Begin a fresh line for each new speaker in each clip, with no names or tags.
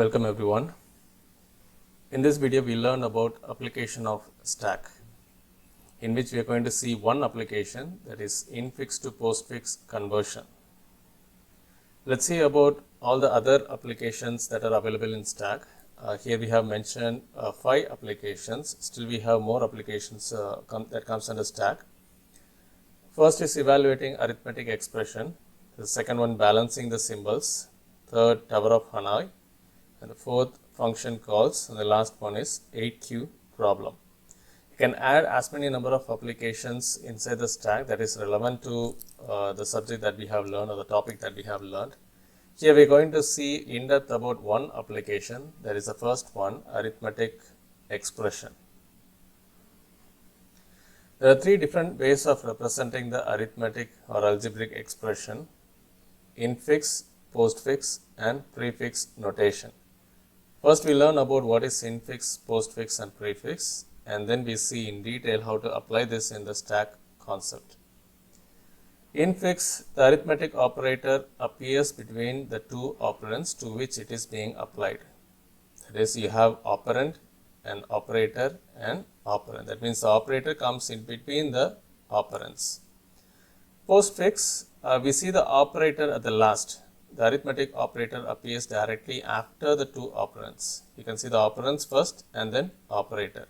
Welcome everyone. In this video we learn about application of stack, in which we are going to see one application, that is infix to postfix conversion. Let's see about all the other applications that are available in stack. Here we have mentioned 5 applications. Still we have more applications that comes under stack. First is evaluating arithmetic expression. The second one, balancing the symbols. Third, Tower of Hanoi. And the fourth, function calls. And the last one is 8Q problem. You can add as many number of applications inside the stack that is relevant to the subject that we have learned or the topic that we have learned. Here we are going to see in depth about one application. That is the first one, arithmetic expression. There are 3 different ways of representing the arithmetic or algebraic expression: infix, postfix, and prefix notation. First, we learn about what is infix, postfix, and prefix, and then we see in detail how to apply this in the stack concept. Infix, the arithmetic operator, appears between the 2 operands to which it is being applied. That is, you have operand and operator and operand. That means the operator comes in between the operands. Postfix, we see the operator at the last. The arithmetic operator appears directly after the 2 operands. You can see the operands first and then operator.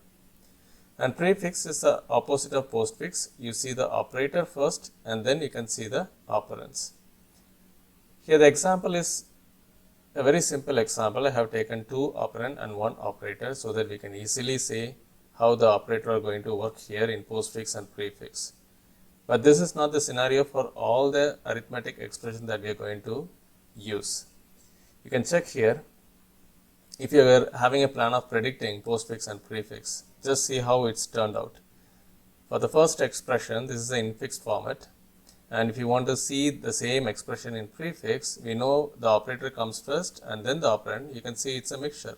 And prefix is the opposite of postfix. You see the operator first and then you can see the operands. Here the example is a very simple example. I have taken 2 operand and 1 operator so that we can easily see how the operator are going to work here in postfix and prefix. But this is not the scenario for all the arithmetic expression that we are going to use. You can check here. If you are having a plan of predicting postfix and prefix, just see how it's turned out. For the first expression, this is the infix format, and if you want to see the same expression in prefix, we know the operator comes first and then the operand. You can see it's a mixture.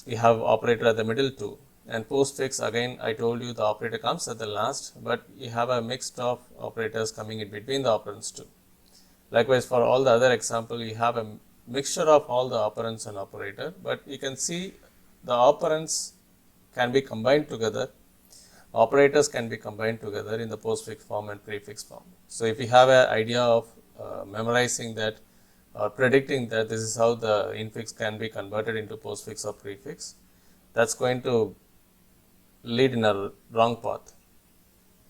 We have operator at the middle too, and postfix, again I told you the operator comes at the last, but you have a mix of operators coming in between the operands too. Likewise, for all the other example, you have a mixture of all the operands and operator, but you can see the operands can be combined together, operators can be combined together in the postfix form and prefix form. So if you have an idea of memorizing that or predicting that this is how the infix can be converted into postfix or prefix, that's going to lead in a wrong path.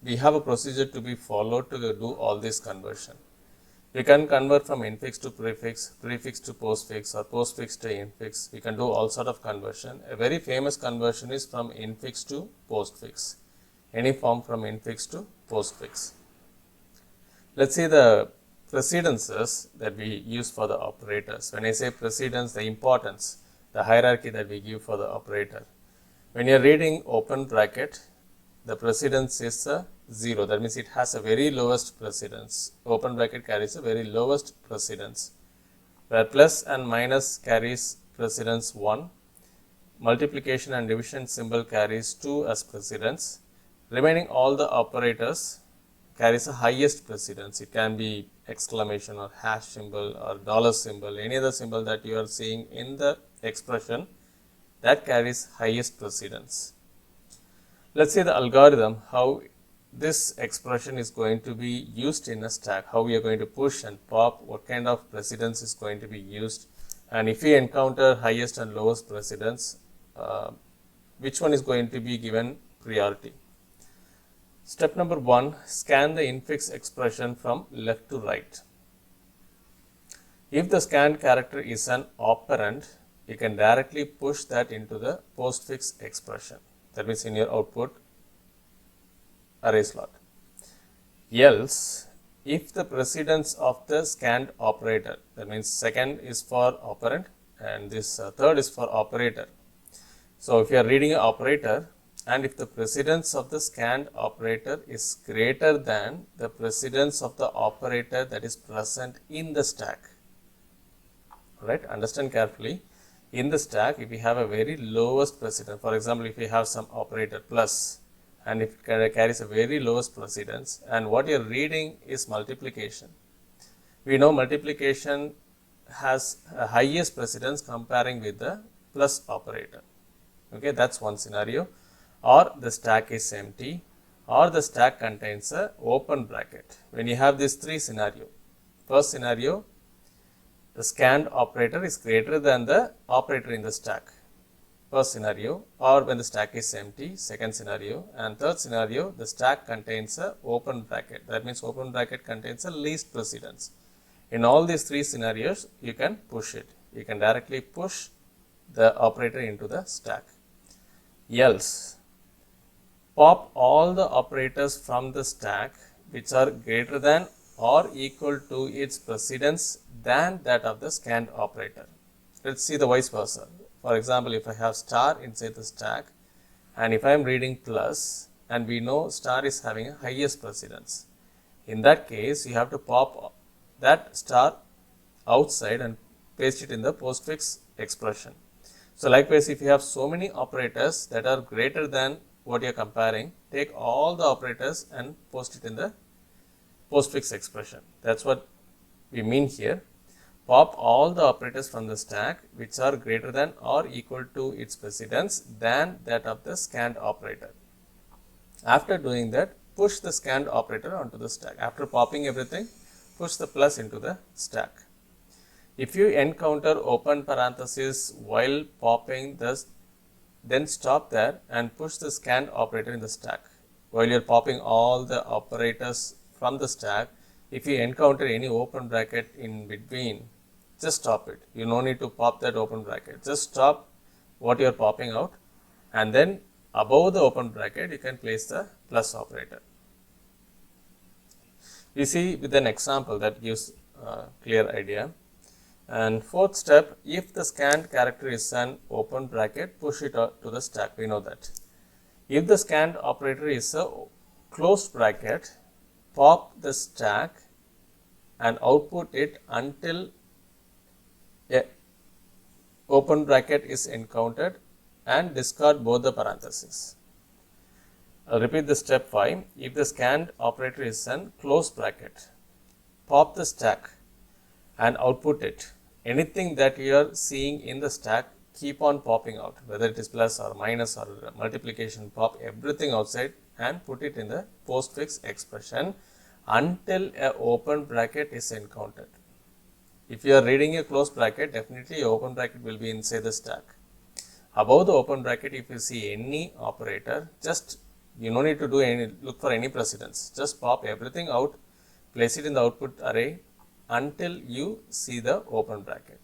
We have a procedure to be followed to do all this conversion. We can convert from infix to prefix, prefix to postfix, or postfix to infix. We can do all sort of conversion. A very famous conversion is from infix to postfix. Any form from infix to postfix. Let's see the precedences that we use for the operators. When I say precedence, the importance, the hierarchy that we give for the operator. When you are reading open bracket, the precedence is a 0. That means it has a very lowest precedence. Open bracket carries a very lowest precedence. Where plus and minus carries precedence 1. Multiplication and division symbol carries 2 as precedence. Remaining all the operators carries a highest precedence. It can be exclamation or hash symbol or dollar symbol, any other symbol that you are seeing in the expression, that carries highest precedence. Let's see the algorithm, how this expression is going to be used in a stack, how we are going to push and pop, what kind of precedence is going to be used, and if we encounter highest and lowest precedence, which one is going to be given priority. Step number 1, scan the infix expression from left to right. If the scanned character is an operand, you can directly push that into the postfix expression. That means in your output array slot. Else, if the precedence of the scanned operator, that means second is for operand and this third is for operator. So if you are reading an operator and if the precedence of the scanned operator is greater than the precedence of the operator that is present in the stack. Right? Understand carefully. In the stack, if we have a very lowest precedence, for example, if we have some operator plus and if it carries a very lowest precedence and what you are reading is multiplication. We know multiplication has a highest precedence comparing with the plus operator. Okay, that's one scenario. Or the stack is empty, or the stack contains a open bracket. When you have these three scenarios, first scenario, the scanned operator is greater than the operator in the stack, first scenario, or when the stack is empty, second scenario, and third scenario, the stack contains a open bracket. That means open bracket contains a least precedence. In all these three scenarios, you can push it. You can directly push the operator into the stack. Else, pop all the operators from the stack which are greater than or equal to its precedence than that of the scanned operator. Let's see the vice versa. For example, if I have star inside the stack and if I am reading plus, and we know star is having a highest precedence, in that case you have to pop that star outside and paste it in the postfix expression. So likewise, if you have so many operators that are greater than what you are comparing, take all the operators and post it in the postfix expression. That's what we mean here. Pop all the operators from the stack which are greater than or equal to its precedence than that of the scanned operator. After doing that, push the scanned operator onto the stack. After popping everything, push the plus into the stack. If you encounter open parenthesis while popping this, then stop there and push the scanned operator in the stack. While you are popping all the operators from the stack, if you encounter any open bracket in between, just stop it. You no need to pop that open bracket. Just stop what you are popping out, and then above the open bracket you can place the plus operator. You see with an example that gives a clear idea. And fourth step, if the scanned character is an open bracket, push it to the stack. We know that. If the scanned operator is a closed bracket, pop the stack and output it until a open bracket is encountered and discard both the parentheses. I'll repeat the step 5. If the scanned operator is an closed bracket, pop the stack and output it. Anything that you are seeing in the stack, keep on popping out, whether it is plus or minus or multiplication, pop everything outside and put it in the postfix expression until a open bracket is encountered. If you are reading a closed bracket, definitely a open bracket will be inside the stack. Above the open bracket, if you see any operator, just you no need to do any look for any precedence. Just pop everything out, place it in the output array until you see the open bracket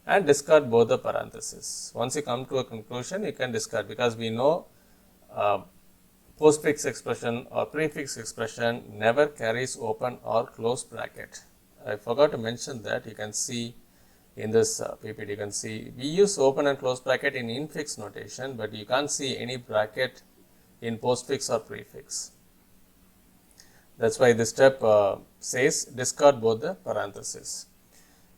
and discard both the parentheses. Once you come to a conclusion, you can discard, because we know postfix expression or prefix expression never carries open or closed bracket. I forgot to mention that. You can see in this PPT, you can see we use open and closed bracket in infix notation, but you can't see any bracket in postfix or prefix. That's why this step says discard both the parentheses.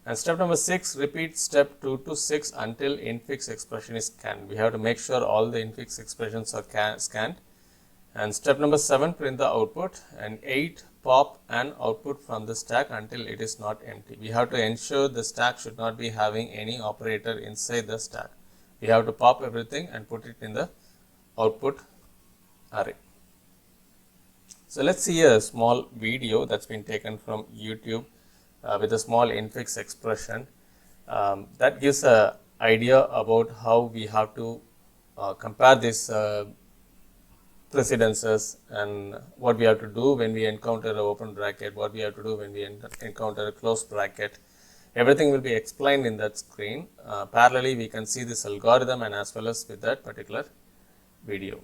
And step number 6, repeat step 2 to 6 until infix expression is scanned. We have to make sure all the infix expressions are scanned. And step number 7, print the output. And 8, pop an output from the stack until it is not empty. We have to ensure the stack should not be having any operator inside the stack. We have to pop everything and put it in the output array. So let's see a small video that's been taken from YouTube with a small infix expression that gives an idea about how we have to compare these precedences and what we have to do when we encounter an open bracket, what we have to do when we encounter a closed bracket. Everything will be explained in that screen. Parallelly, we can see this algorithm and as well as with that particular video.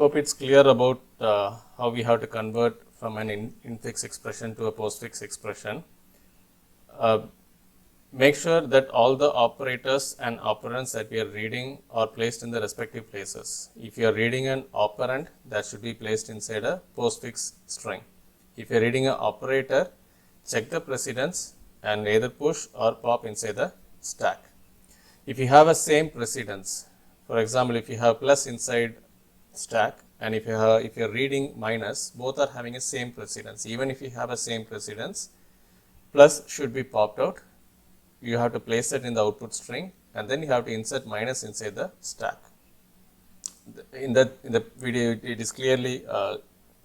Hope it's clear about how we have to convert from an infix expression to a postfix expression. Make sure that all the operators and operands that we are reading are placed in the respective places. If you are reading an operand, that should be placed inside a postfix string. If you are reading an operator, check the precedence and either push or pop inside the stack. If you have a same precedence, for example, if you have plus inside stack and if you are reading minus, both are having a same precedence. Even if you have a same precedence, plus should be popped out. You have to place it in the output string and then you have to insert minus inside the stack. In the video, it is clearly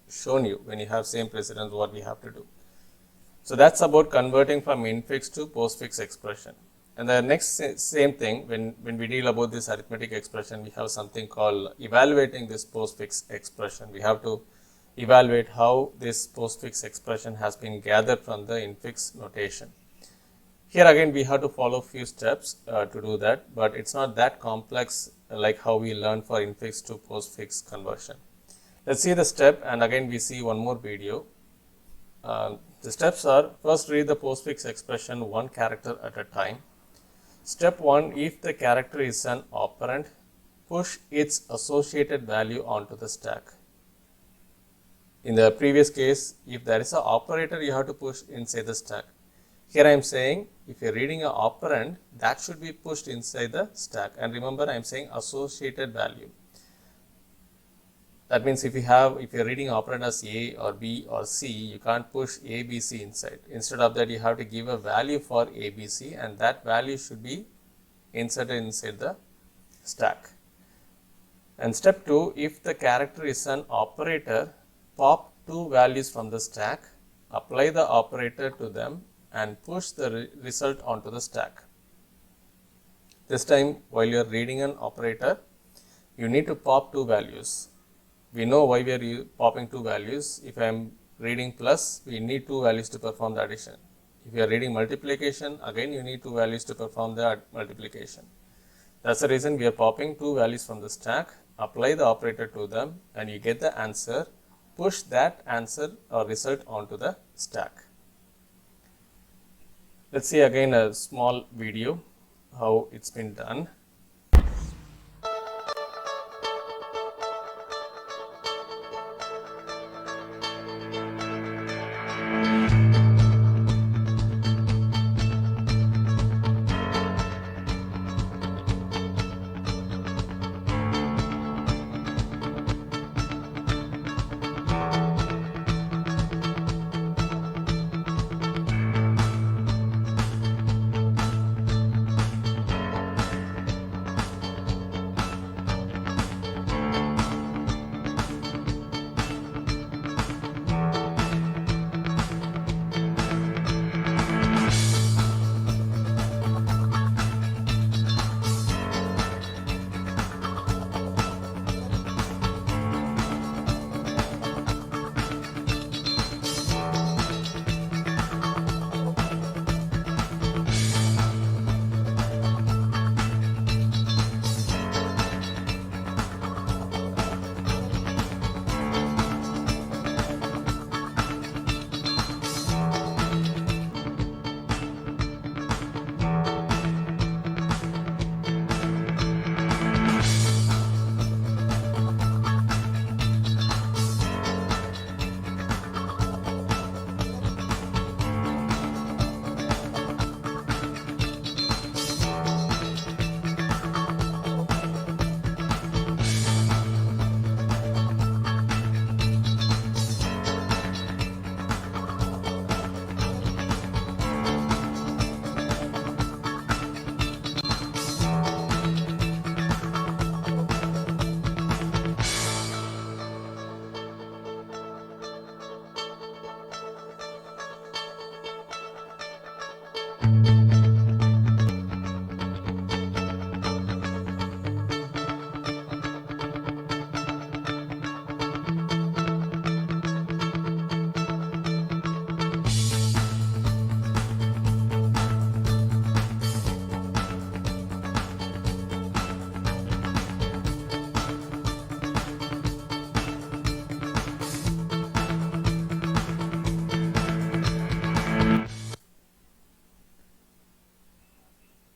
shown you when you have same precedence what we have to do. So that's about converting from infix to postfix expression. And the next same thing, when we deal about this arithmetic expression, we have something called evaluating this postfix expression. We have to evaluate how this postfix expression has been gathered from the infix notation. Here again we have to follow few steps to do that, but it's not that complex like how we learn for infix to postfix conversion. Let's see the step, and again we see one more video. The steps are: first read the postfix expression one character at a time. Step 1, if the character is an operand, push its associated value onto the stack. In the previous case, if there is an operator, you have to push inside the stack. Here I am saying if you are reading an operand, that should be pushed inside the stack. And remember, I am saying associated value. That means if you are reading operand as A or B or C, you can't push A, B, C inside. Instead of that, you have to give a value for A, B, C, and that value should be inserted inside the stack. And step 2, if the character is an operator, pop two values from the stack, apply the operator to them, and push the result onto the stack. This time, while you are reading an operator, you need to pop two values. We know why we are popping two values. If I am reading plus, we need two values to perform the addition. If you are reading multiplication, again you need two values to perform the multiplication. That's the reason we are popping two values from the stack, apply the operator to them, and you get the answer. Push that answer or result onto the stack. Let's see again a small video how it's been done.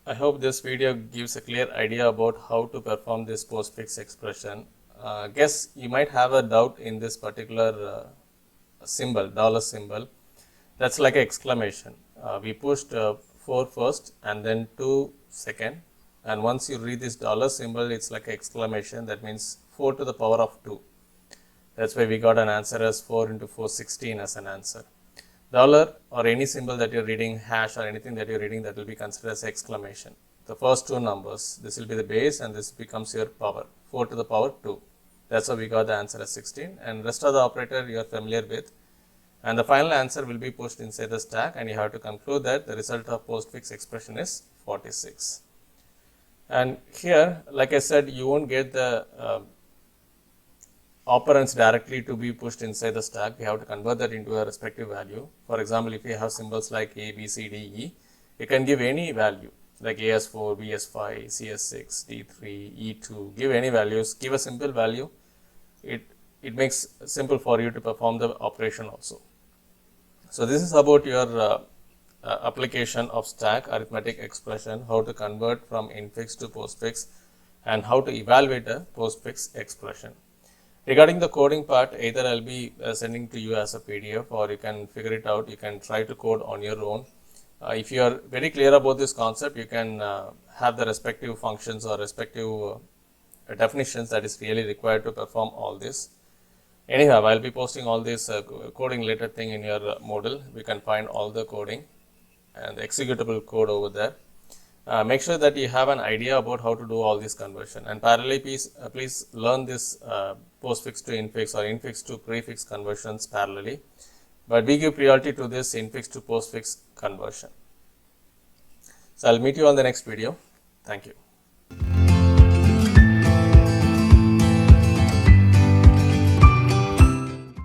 I hope this video gives a clear idea about how to perform this postfix expression. Guess you might have a doubt in this particular symbol, dollar symbol. That's like an exclamation. We pushed 4 first and then 2 second, and once you read this dollar symbol, it's like an exclamation. That means 4 to the power of 2. That's why we got an answer as 4 into 4, 16 as an answer. Dollar or any symbol that you're reading, hash or anything that you're reading, that will be considered as exclamation. The first two numbers, this will be the base and this becomes your power, 4 to the power 2. That's how we got the answer as 16, and rest of the operator you are familiar with. And the final answer will be pushed inside the stack, and you have to conclude that the result of postfix expression is 46. And here, like I said, you won't get the operands directly to be pushed inside the stack. We have to convert that into a respective value. For example, if you have symbols like A, B, C, D, E, you can give any value like AS4, BS5, CS6, D3, E2, give any values, give a simple value. It makes simple for you to perform the operation also. So this is about your application of stack arithmetic expression, how to convert from infix to postfix, and how to evaluate a postfix expression. Regarding the coding part, either I'll be sending to you as a PDF, or you can figure it out. You can try to code on your own. If you are very clear about this concept, you can have the respective functions or respective definitions that is really required to perform all this. Anyhow, I'll be posting all this coding related thing in your Moodle. We can find all the coding and the executable code over there. Make sure that you have an idea about how to do all this conversion, and parallelly please learn this postfix to infix or infix to prefix conversions parallelly, but we give priority to this infix to postfix conversion. So I'll meet you on the next video. Thank you.